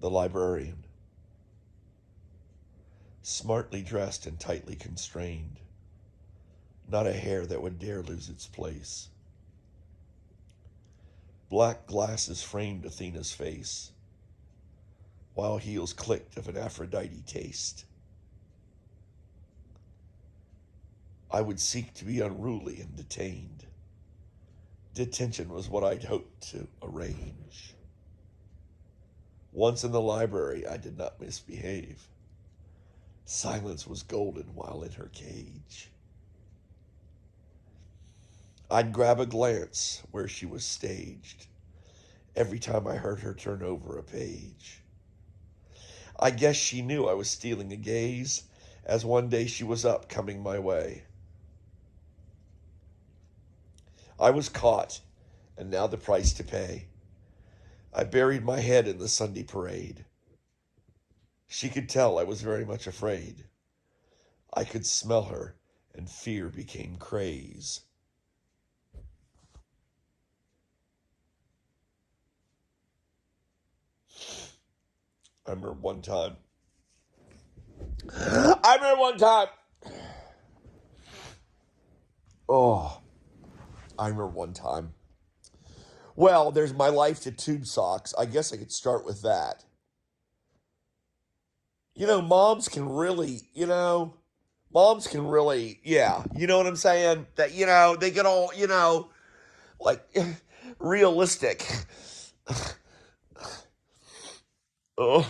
the librarian, smartly dressed and tightly constrained, not a hair that would dare lose its place. Black glasses framed Athena's face, while heels clicked of an Aphrodite taste. I would seek to be unruly and detained. Detention was what I'd hoped to arrange. Once in the library, I did not misbehave. Silence was golden while in her cage. I'd grab a glance where she was staged every time I heard her turn over a page. I guess she knew I was stealing a gaze, as one day she was up coming my way. I was caught, and now the price to pay. I buried my head in the Sunday parade. She could tell I was very much afraid. I could smell her, and fear became craze. I remember one time. Oh, I remember one time. Well, there's my life to tube socks. I guess I could start with that. Moms can really, yeah, you know what I'm saying? That, they get all, like, realistic. Oh,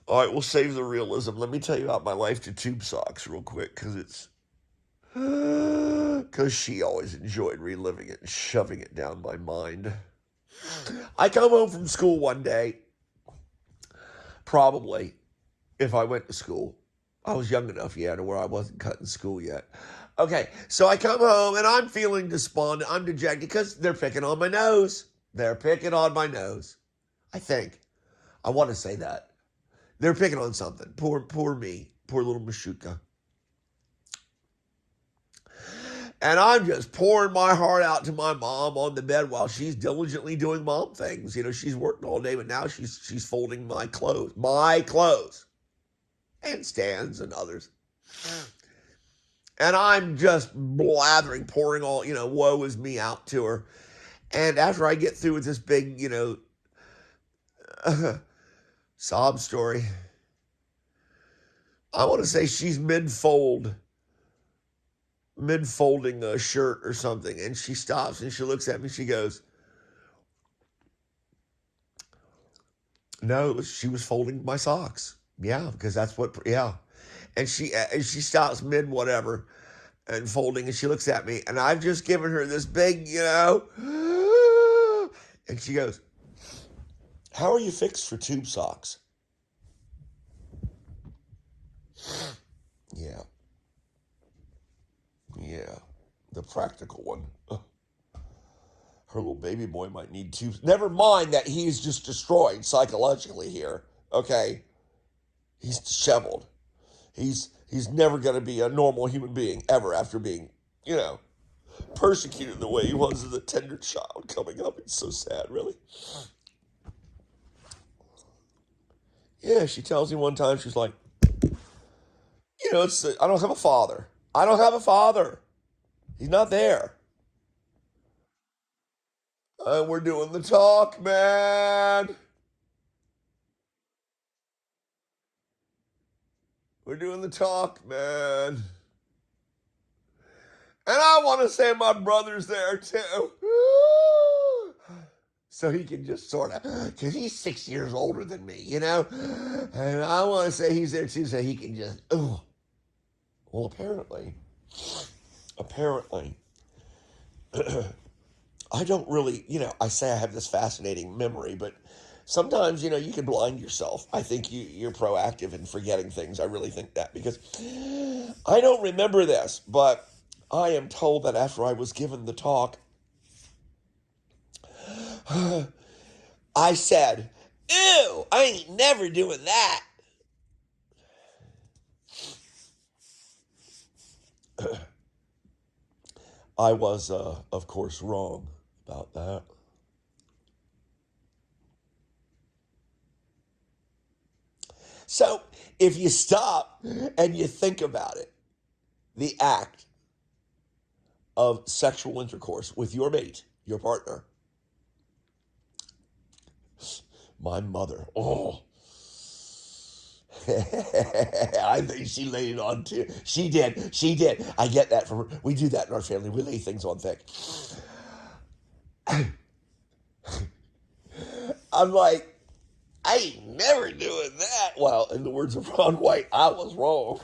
all right, we'll save the realism. Let me tell you about my life to tube socks real quick, because she always enjoyed reliving it and shoving it down my mind. I come home from school one day, probably, if I went to school. I was young enough, to where I wasn't cutting school yet. Okay, so I come home and I'm feeling despondent. I'm dejected because they're picking on my nose. They're picking on my nose. I think. I want to say that. They're picking on something. Poor me. Poor little Mashuka. And I'm just pouring my heart out to my mom on the bed while she's diligently doing mom things. She's working all day, but now she's folding my clothes. My clothes. And Stan's and others. And I'm just blathering, pouring all, woe is me out to her. And after I get through with this big, sob story, I want to say she's mid-folding a shirt or something. And she stops and she looks at me. She goes, no, she was folding my socks. Yeah, because that's what, yeah. And she stops mid whatever and folding, and she looks at me, and I've just given her this big, and she goes, how are you fixed for tube socks? Yeah. Yeah, the practical one. Her little baby boy might need tubes. Never mind that he's just destroyed psychologically here, okay? He's disheveled. He's never going to be a normal human being ever after being, persecuted the way he was as a tender child coming up. It's so sad, really. Yeah, she tells me one time, she's like, I don't have a father. I don't have a father. He's not there. We're doing the talk, man. We're doing the talk, man. And I want to say my brother's there too. So he can just sort of, because he's 6 years older than me, And I want to say he's there too so he can just, Well, apparently, I don't really, I say I have this fascinating memory, but sometimes, you can blind yourself. I think you're proactive in forgetting things. I really think that because I don't remember this, but I am told that after I was given the talk, I said, ew, I ain't never doing that. I was, of course, wrong about that. So if you stop and you think about it, the act of sexual intercourse with your mate, your partner, my mother, oh, I think she laid it on too. She did. She did. I get that from her. We do that in our family. We lay things on thick. I'm like, I ain't never doing that. Well, in the words of Ron White, I was wrong.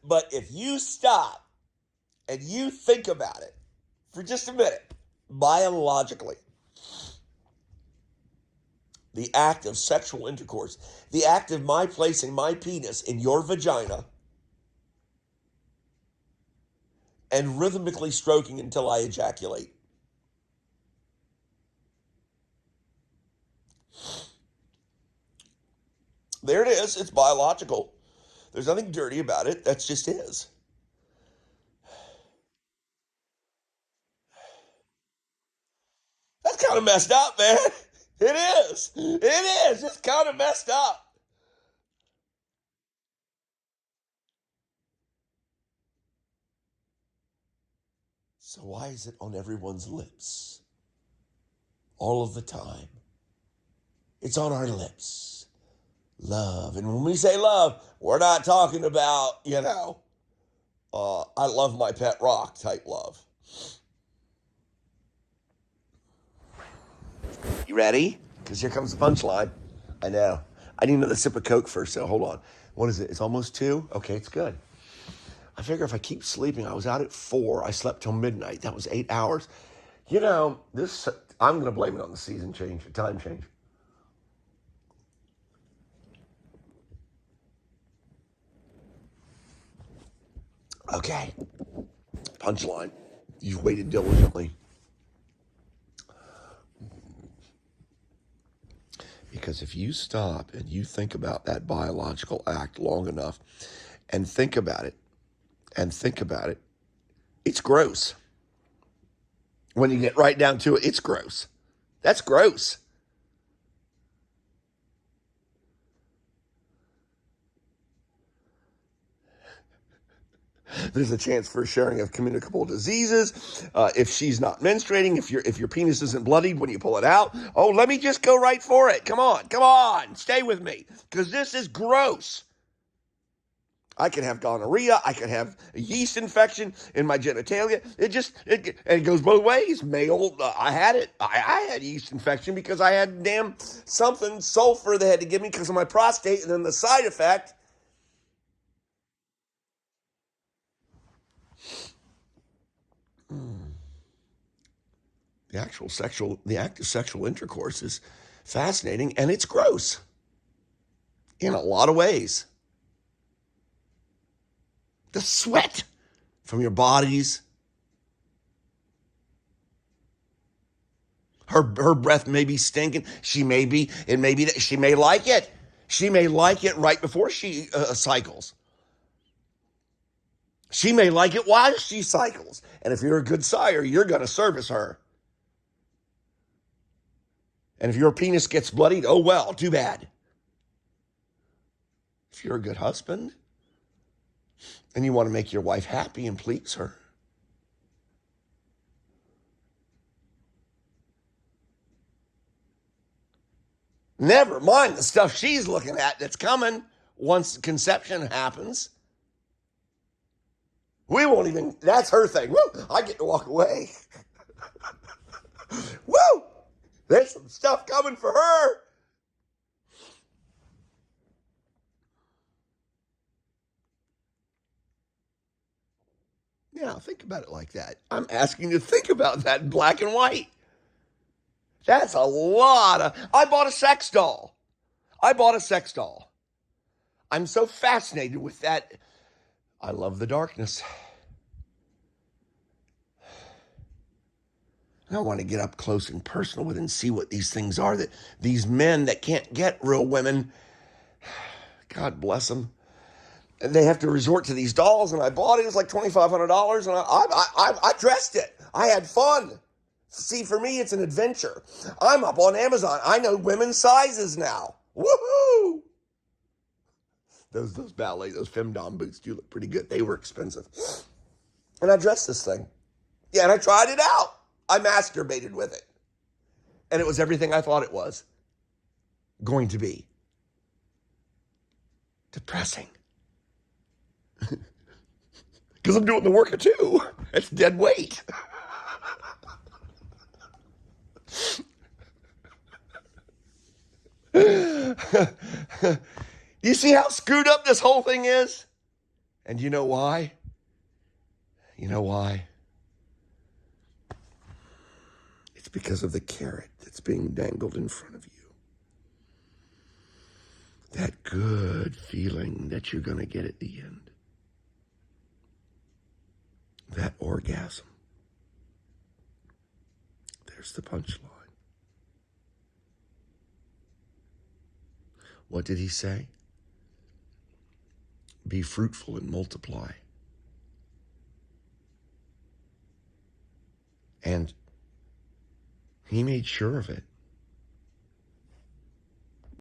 But if you stop and you think about it for just a minute, biologically, the act of sexual intercourse, the act of my placing my penis in your vagina and rhythmically stroking until I ejaculate. There it is. It's biological. There's nothing dirty about it. That's just is. That's kind of messed up, man. It is. It is. It's kind of messed up. So why is it on everyone's lips? All of the time. It's on our lips. Love. And when we say love, we're not talking about, I love my pet rock type love. You ready? Because here comes the punchline. I know. I need another sip of Coke first, so hold on. What is it? It's almost 2? Okay, it's good. I figure if I keep sleeping, I was out at 4. I slept till midnight. That was 8 hours. I'm going to blame it on the season change, the time change. Okay. Punchline. You've waited diligently. Because if you stop and you think about that biological act long enough and think about it, it's gross. When you get right down to it, it's gross. That's gross. There's a chance for sharing of communicable diseases. If she's not menstruating, if your penis isn't bloodied when you pull it out, oh, let me just go right for it. Come on, stay with me, because this is gross. I could have gonorrhea. I could have a yeast infection in my genitalia. It goes both ways. Male, I had it. I had yeast infection because I had damn sulfur they had to give me because of my prostate, and then the side effect. The act of sexual intercourse is fascinating, and it's gross in a lot of ways. The sweat from your bodies. Her breath may be stinking. She may like it. She may like it right before she cycles. She may like it while she cycles. And if you're a good sire, you're going to service her. And if your penis gets bloodied, oh well, too bad. If you're a good husband and you want to make your wife happy and please her, never mind the stuff she's looking at that's coming once conception happens. We won't even, that's her thing. Woo, I get to walk away. Woo, there's some stuff coming for her. Yeah, think about it like that. I'm asking you to think about that in black and white. That's a lot of, I bought a sex doll. I'm so fascinated with that. I love the darkness. I want to get up close and personal with it and see what these things are that these men that can't get real women, God bless them, And they have to resort to these dolls, and I bought it. It was like $2,500, and I dressed it. I had fun. See, for me, it's an adventure. I'm up on Amazon. I know women's sizes now. Woohoo! Those ballet, those femdom boots do look pretty good. They were expensive. And I dressed this thing. Yeah, and I tried it out. I masturbated with it. And it was everything I thought it was going to be. Depressing. Because I'm doing the work too. It's dead weight. You see how screwed up this whole thing is? And you know why? You know why? It's because of the carrot that's being dangled in front of you. That good feeling that you're going to get at the end. That orgasm. There's the punchline. What did he say? Be fruitful and multiply. And he made sure of it.